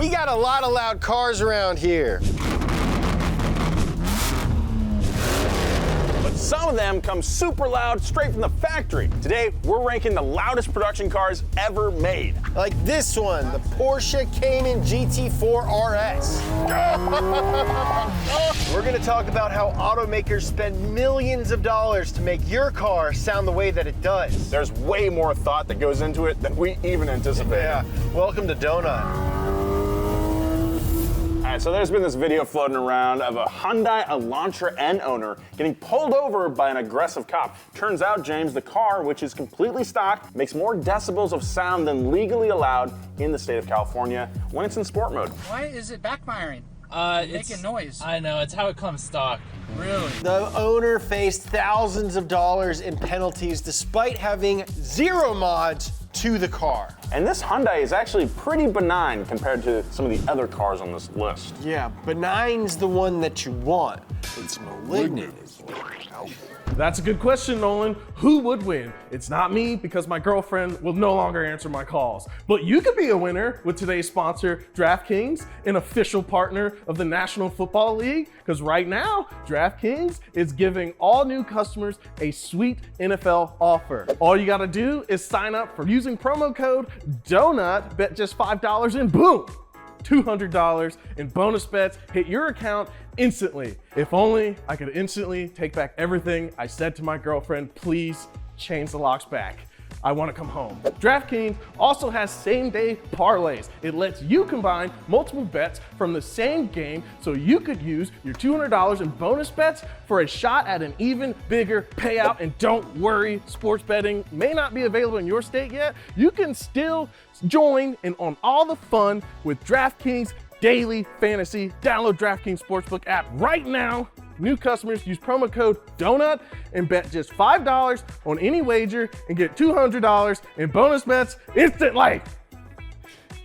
We got a lot of loud cars around here. But some of them come super loud straight from the factory. Today, we're ranking the loudest production cars ever made. Like this one, the Porsche Cayman GT4 RS. We're gonna talk about how automakers spend millions of dollars to make your car sound the way that it does. There's way more thought that goes into it than we even anticipated. Yeah, welcome to Donut. All right, so there's been this video floating around of a Hyundai Elantra N owner getting pulled over by an aggressive cop. Turns out, James, the car, which is completely stock, makes more decibels of sound than legally allowed in the state of California when it's in sport mode. Why is it backfiring? Making noise. I know, it's how it comes stock. Really? The owner faced thousands of dollars in penalties despite having 0 mods to the car. And this Hyundai is actually pretty benign compared to some of the other cars on this list. Yeah, benign's the one that you want. It's malignant. That's a good question, Nolan. Who would win? It's not me, because my girlfriend will no longer answer my calls. But you could be a winner with today's sponsor, DraftKings, an official partner of the National Football League, because right now, DraftKings is giving all new customers a sweet NFL offer. All you gotta do is sign up for using promo code DONUT, bet just $5, and boom! $200 in bonus bets hit your account instantly. If only I could instantly take back everything I said to my girlfriend. Please change the locks back. I want to come home. DraftKings also has same-day parlays. It lets you combine multiple bets from the same game, so you could use your $200 in bonus bets for a shot at an even bigger payout. And don't worry, sports betting may not be available in your state yet. You can still join in on all the fun with DraftKings Daily Fantasy. Download DraftKings Sportsbook app right now. New customers use promo code DONUT and bet just $5 on any wager and get $200 in bonus bets instantly.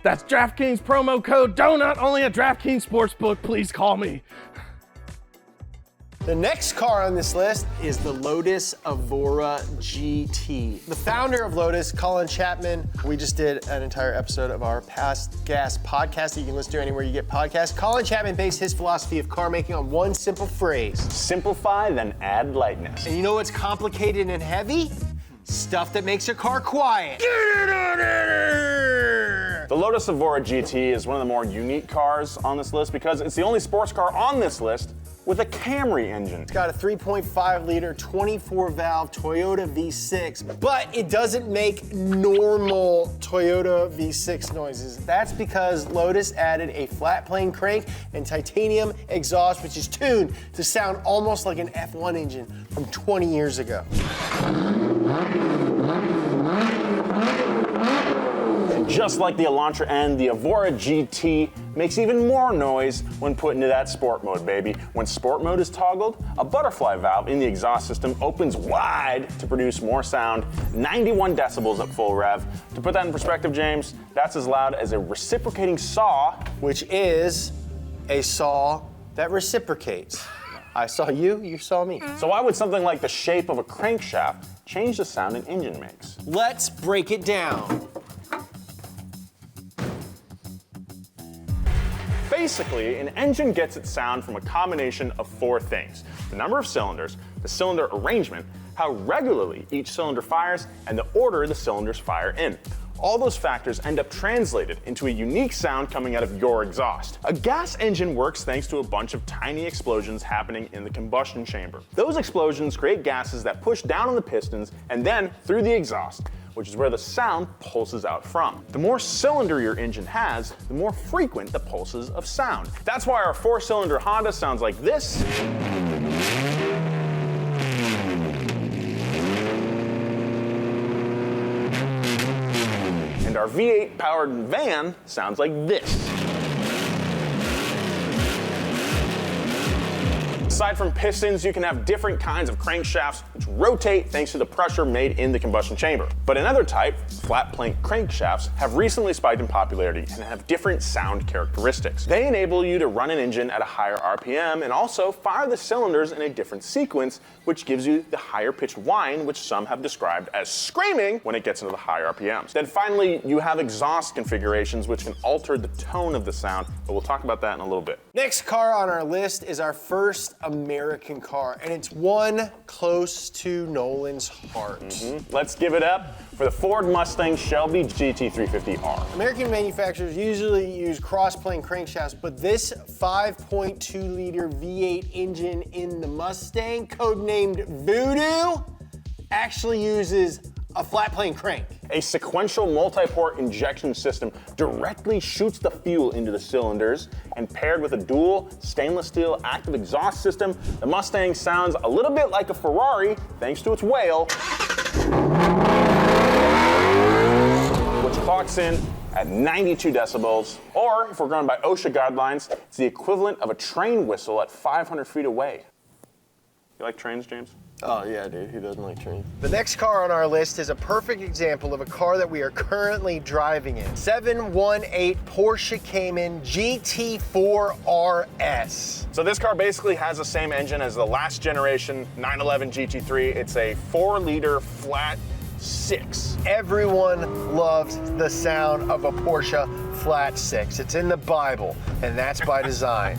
That's DraftKings promo code DONUT only at DraftKings Sportsbook. Please call me. The next car on this list is the Lotus Evora GT. The founder of Lotus, Colin Chapman, we just did an entire episode of our Past Gas podcast that you can listen to anywhere you get podcasts. Colin Chapman based his philosophy of car making on one simple phrase. Simplify, then add lightness. And you know what's complicated and heavy? Stuff that makes your car quiet. The Lotus Evora GT is one of the more unique cars on this list because it's the only sports car on this list with a Camry engine. It's got a 3.5 liter, 24 valve Toyota V6, but it doesn't make normal Toyota V6 noises. That's because Lotus added a flat plane crank and titanium exhaust, which is tuned to sound almost like an F1 engine from 20 years ago. And just like the Elantra N, the Evora GT makes even more noise when put into that sport mode, baby. When sport mode is toggled, a butterfly valve in the exhaust system opens wide to produce more sound, 91 decibels at full rev. To put that in perspective, James, that's as loud as a reciprocating saw, which is a saw that reciprocates. I saw you, you saw me. So why would something like the shape of a crankshaft change the sound an engine makes? Let's break it down. Basically, an engine gets its sound from a combination of 4 things: the number of cylinders, the cylinder arrangement, how regularly each cylinder fires, and the order the cylinders fire in. All those factors end up translated into a unique sound coming out of your exhaust. A gas engine works thanks to a bunch of tiny explosions happening in the combustion chamber. Those explosions create gases that push down on the pistons and then through the exhaust, which is where the sound pulses out from. The more cylinder your engine has, the more frequent the pulses of sound. That's why our 4-cylinder Honda sounds like this. And our V8 powered van sounds like this. Aside from pistons, you can have different kinds of crankshafts which rotate thanks to the pressure made in the combustion chamber. But another type, flat plank crankshafts, have recently spiked in popularity and have different sound characteristics. They enable you to run an engine at a higher RPM and also fire the cylinders in a different sequence, which gives you the higher pitched whine, which some have described as screaming when it gets into the high RPMs. Then finally, you have exhaust configurations which can alter the tone of the sound, but we'll talk about that in a little bit. Next car on our list is our first American car, and it's one close to Nolan's heart. Let's give it up for the Ford Mustang Shelby GT350R. American manufacturers usually use cross-plane crankshafts, but this 5.2-liter V8 engine in the Mustang, codenamed Voodoo, actually uses a flat plane crank. A sequential multi-port injection system directly shoots the fuel into the cylinders, and paired with a dual stainless steel active exhaust system, the Mustang sounds a little bit like a Ferrari thanks to its whale, which clocks in at 92 decibels, or if we're going by OSHA guidelines, it's the equivalent of a train whistle at 500 feet away. You like trains, James? Oh yeah, dude, who doesn't like trains? The next car on our list is a perfect example of a car that we are currently driving in. 718 Porsche Cayman GT4 RS. So this car basically has the same engine as the last generation 911 GT3. It's a 4-liter flat 6. Everyone loves the sound of a Porsche flat 6. It's in the Bible, and that's by design.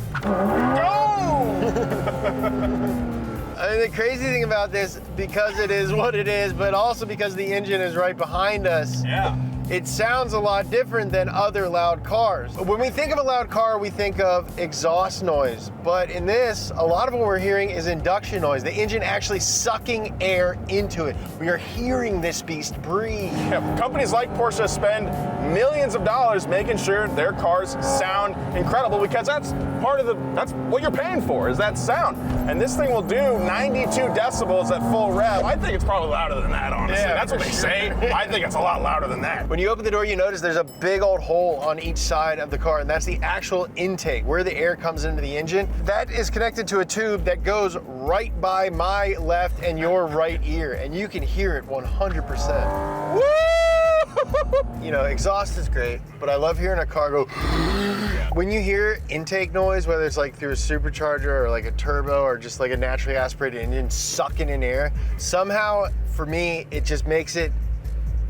I mean, the crazy thing about this, because it is what it is, but also because the engine is right behind us, it sounds a lot different than other loud cars. When we think of a loud car, we think of exhaust noise. But in this, a lot of what we're hearing is induction noise. The engine actually sucking air into it. We are hearing this beast breathe. Yeah, companies like Porsche spend millions of dollars making sure their cars sound incredible, because that's what you're paying for, is that sound. And this thing will do 92 decibels at full rev. I think it's probably louder than that, honestly. Yeah, that's what they say. I think it's a lot louder than that. When you open the door, you notice there's a big old hole on each side of the car, and that's the actual intake, where the air comes into the engine. That is connected to a tube that goes right by my left and your right ear, and you can hear it 100%. Woo! You know, exhaust is great, but I love hearing a car go. When you hear intake noise, whether it's like through a supercharger or like a turbo or just like a naturally aspirated engine sucking in air, somehow for me, it just makes it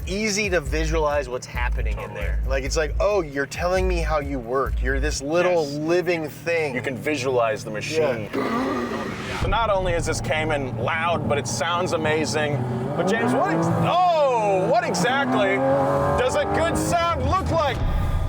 easy to visualize what's happening in there. Like, it's like, oh, you're telling me how you work. You're this little living thing. You can visualize the machine. So not only is this Cayman loud, but it sounds amazing. But James, what exactly does a good sound look like?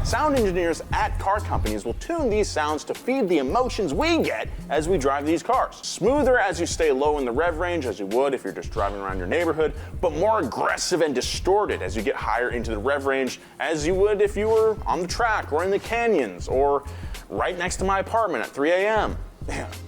Sound engineers at car companies will tune these sounds to feed the emotions we get as we drive these cars. Smoother as you stay low in the rev range, as you would if you're just driving around your neighborhood, but more aggressive and distorted as you get higher into the rev range, as you would if you were on the track or in the canyons or right next to my apartment at 3 a.m.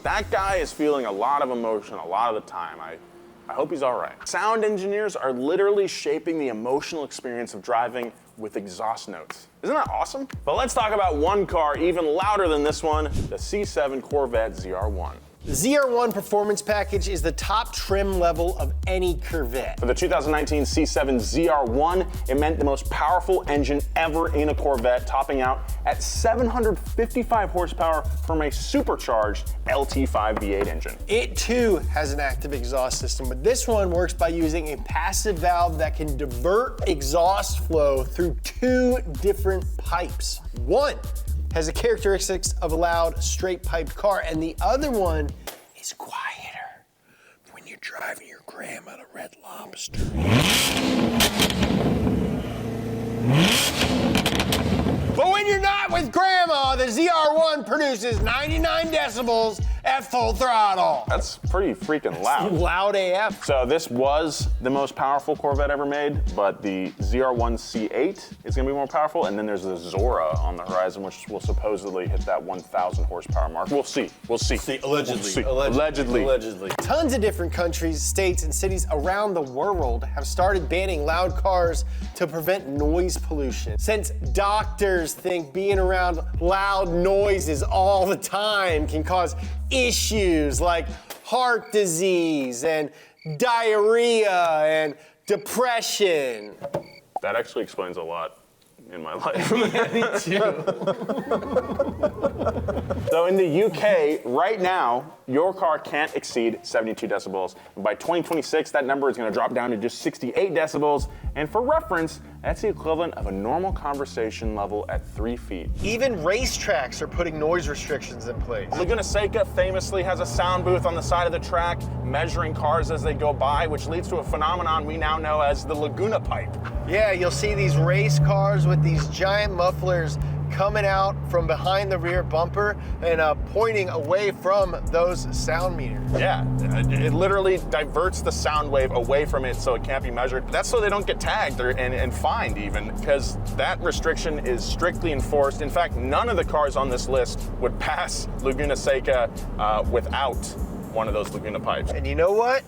That guy is feeling a lot of emotion a lot of the time. I hope he's all right. Sound engineers are literally shaping the emotional experience of driving with exhaust notes. Isn't that awesome? But let's talk about one car even louder than this one, the C7 Corvette ZR1. The ZR1 performance package is the top trim level of any Corvette. For the 2019 C7 ZR1, it meant the most powerful engine ever in a Corvette, topping out at 755 horsepower from a supercharged LT5 V8 engine. It too has an active exhaust system, but this one works by using a passive valve that can divert exhaust flow through 2 different pipes. One has the characteristics of a loud, straight-piped car, and the other one is quieter when you're driving your grandma to Red Lobster. But when you're not with grandma, the ZR1 produces 99 decibels at full throttle. That's pretty freaking loud. Loud AF. So this was the most powerful Corvette ever made, but the ZR1 C8 is gonna be more powerful, and then there's the Zora on the horizon, which will supposedly hit that 1,000 horsepower mark. We'll see. Allegedly. Allegedly. Tons of different countries, states, and cities around the world have started banning loud cars to prevent noise pollution. Since doctors think being around loud noises all the time can cause issues like heart disease and diarrhea and depression. That actually explains a lot in my life. Yeah, me too. So in the UK, right now, your car can't exceed 72 decibels. And by 2026, that number is going to drop down to just 68 decibels. And for reference, that's the equivalent of a normal conversation level at 3 feet. Even racetracks are putting noise restrictions in place. Laguna Seca famously has a sound booth on the side of the track, measuring cars as they go by, which leads to a phenomenon we now know as the Laguna Pipe. Yeah, you'll see these race cars with these giant mufflers coming out from behind the rear bumper and pointing away from those sound meters. Yeah, it literally diverts the sound wave away from it so it can't be measured. That's so they don't get tagged and fined even, because that restriction is strictly enforced. In fact, none of the cars on this list would pass Laguna Seca without one of those Laguna Pipes. And you know what?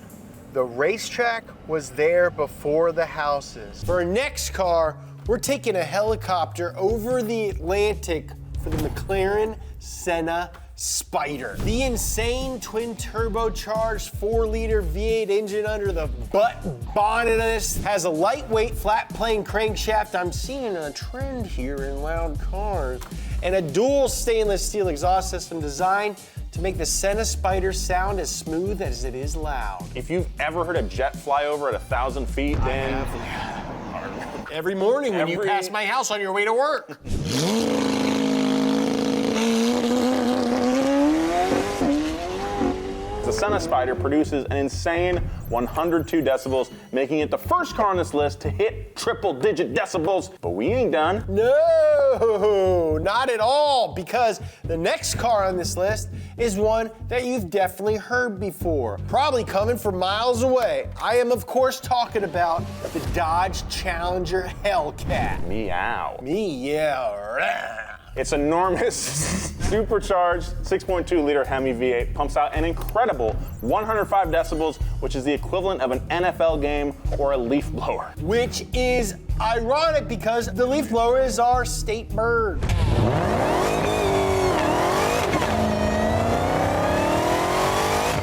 The racetrack was there before the houses. For our next car, we're taking a helicopter over the Atlantic for the McLaren Senna Spider. The insane twin turbocharged 4-liter V8 engine under the butt bonnet of this has a lightweight flat plane crankshaft. I'm seeing a trend here in loud cars. And a dual stainless steel exhaust system designed to make the Senna Spider sound as smooth as it is loud. If you've ever heard a jet fly over at 1,000 feet, then Every morning when you pass my house on your way to work. the Senna Spider produces an insane 102 decibels, making it the first car on this list to hit triple-digit decibels. But we ain't done. No, not at all, because the next car on this list is one that you've definitely heard before, probably coming from miles away. I am, of course, talking about the Dodge Challenger Hellcat. Meow. Yeah. Its enormous, supercharged 6.2-liter Hemi V8 pumps out an incredible 105 decibels, which is the equivalent of an NFL game or a leaf blower. Which is ironic because the leaf blower is our state bird.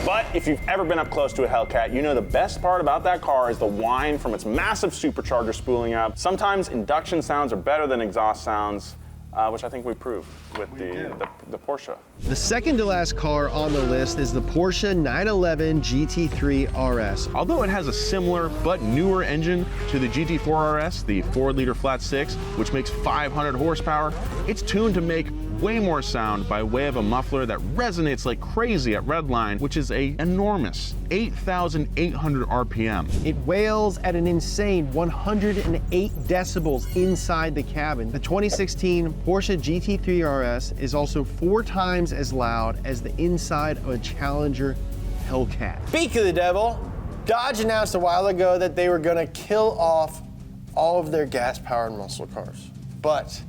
But if you've ever been up close to a Hellcat, you know the best part about that car is the whine from its massive supercharger spooling up. Sometimes induction sounds are better than exhaust sounds, which I think we proved with the Porsche. The second to last car on the list is the Porsche 911 GT3 RS. Although it has a similar but newer engine to the GT4 RS, the 4-liter flat six, which makes 500 horsepower, it's tuned to make way more sound by way of a muffler that resonates like crazy at redline, which is an enormous 8,800 RPM. It wails at an insane 108 decibels inside the cabin. The 2016 Porsche GT3 RS is also 4 times as loud as the inside of a Challenger Hellcat. Speak of the devil, Dodge announced a while ago that they were gonna kill off all of their gas-powered muscle cars. But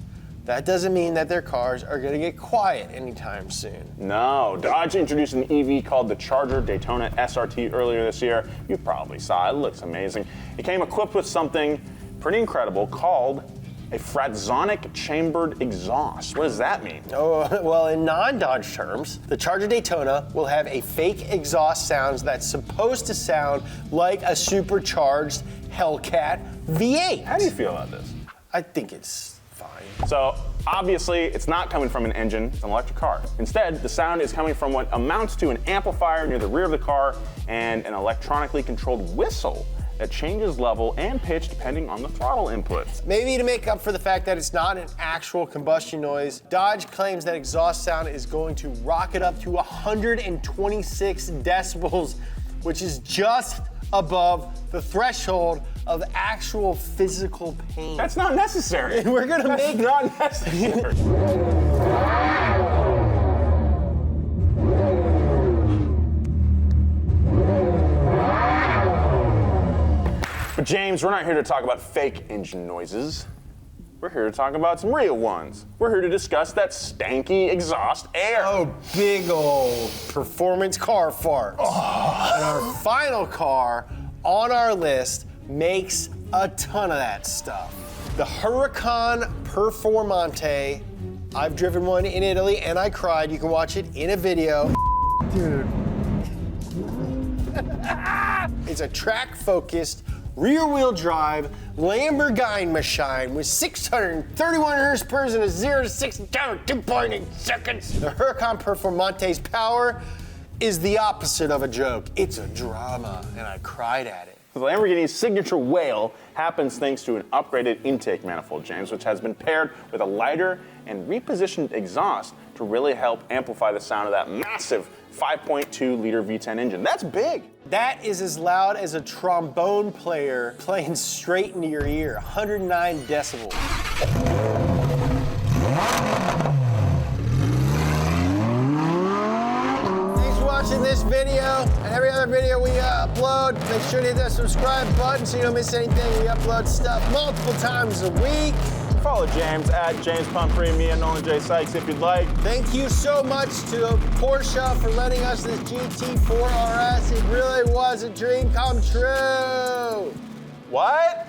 that doesn't mean that their cars are gonna get quiet anytime soon. No, Dodge introduced an EV called the Charger Daytona SRT earlier this year. You probably saw it, it looks amazing. It came equipped with something pretty incredible called a fratzonic chambered exhaust. What does that mean? Oh, well, in non-Dodge terms, the Charger Daytona will have a fake exhaust sound that's supposed to sound like a supercharged Hellcat V8. How do you feel about this? I think it's fine. So obviously it's not coming from an engine, it's an electric car. Instead, the sound is coming from what amounts to an amplifier near the rear of the car and an electronically controlled whistle that changes level and pitch depending on the throttle input. Maybe to make up for the fact that it's not an actual combustion noise, Dodge claims that exhaust sound is going to rocket up to 126 decibels, which is just above the threshold of actual physical pain. That's not necessary. And we're gonna make not necessary. But James, we're not here to talk about fake engine noises. We're here to talk about some real ones. We're here to discuss that stanky exhaust air. Oh, big old performance car farts. Oh. And our final car on our list makes a ton of that stuff. The Huracan Performante. I've driven one in Italy and I cried. You can watch it in a video. Dude. It's a track-focused, rear-wheel drive Lamborghini machine with 631 horsepower and a 0 to 60 down in 2.8 seconds. The Huracan Performante's power is the opposite of a joke. It's a drama, and I cried at it. The Lamborghini's signature wail happens thanks to an upgraded intake manifold, James, which has been paired with a lighter and repositioned exhaust to really help amplify the sound of that massive 5.2 liter V10 engine. That's big. That is as loud as a trombone player playing straight into your ear, 109 decibels. Watching this video and every other video we upload, make sure to hit that subscribe button so you don't miss anything. We upload stuff multiple times a week. Follow James at James Pumphrey, me and Nolan J. Sykes if you'd like. Thank you so much to Porsche for letting us this GT4 RS. It really was a dream come true. What?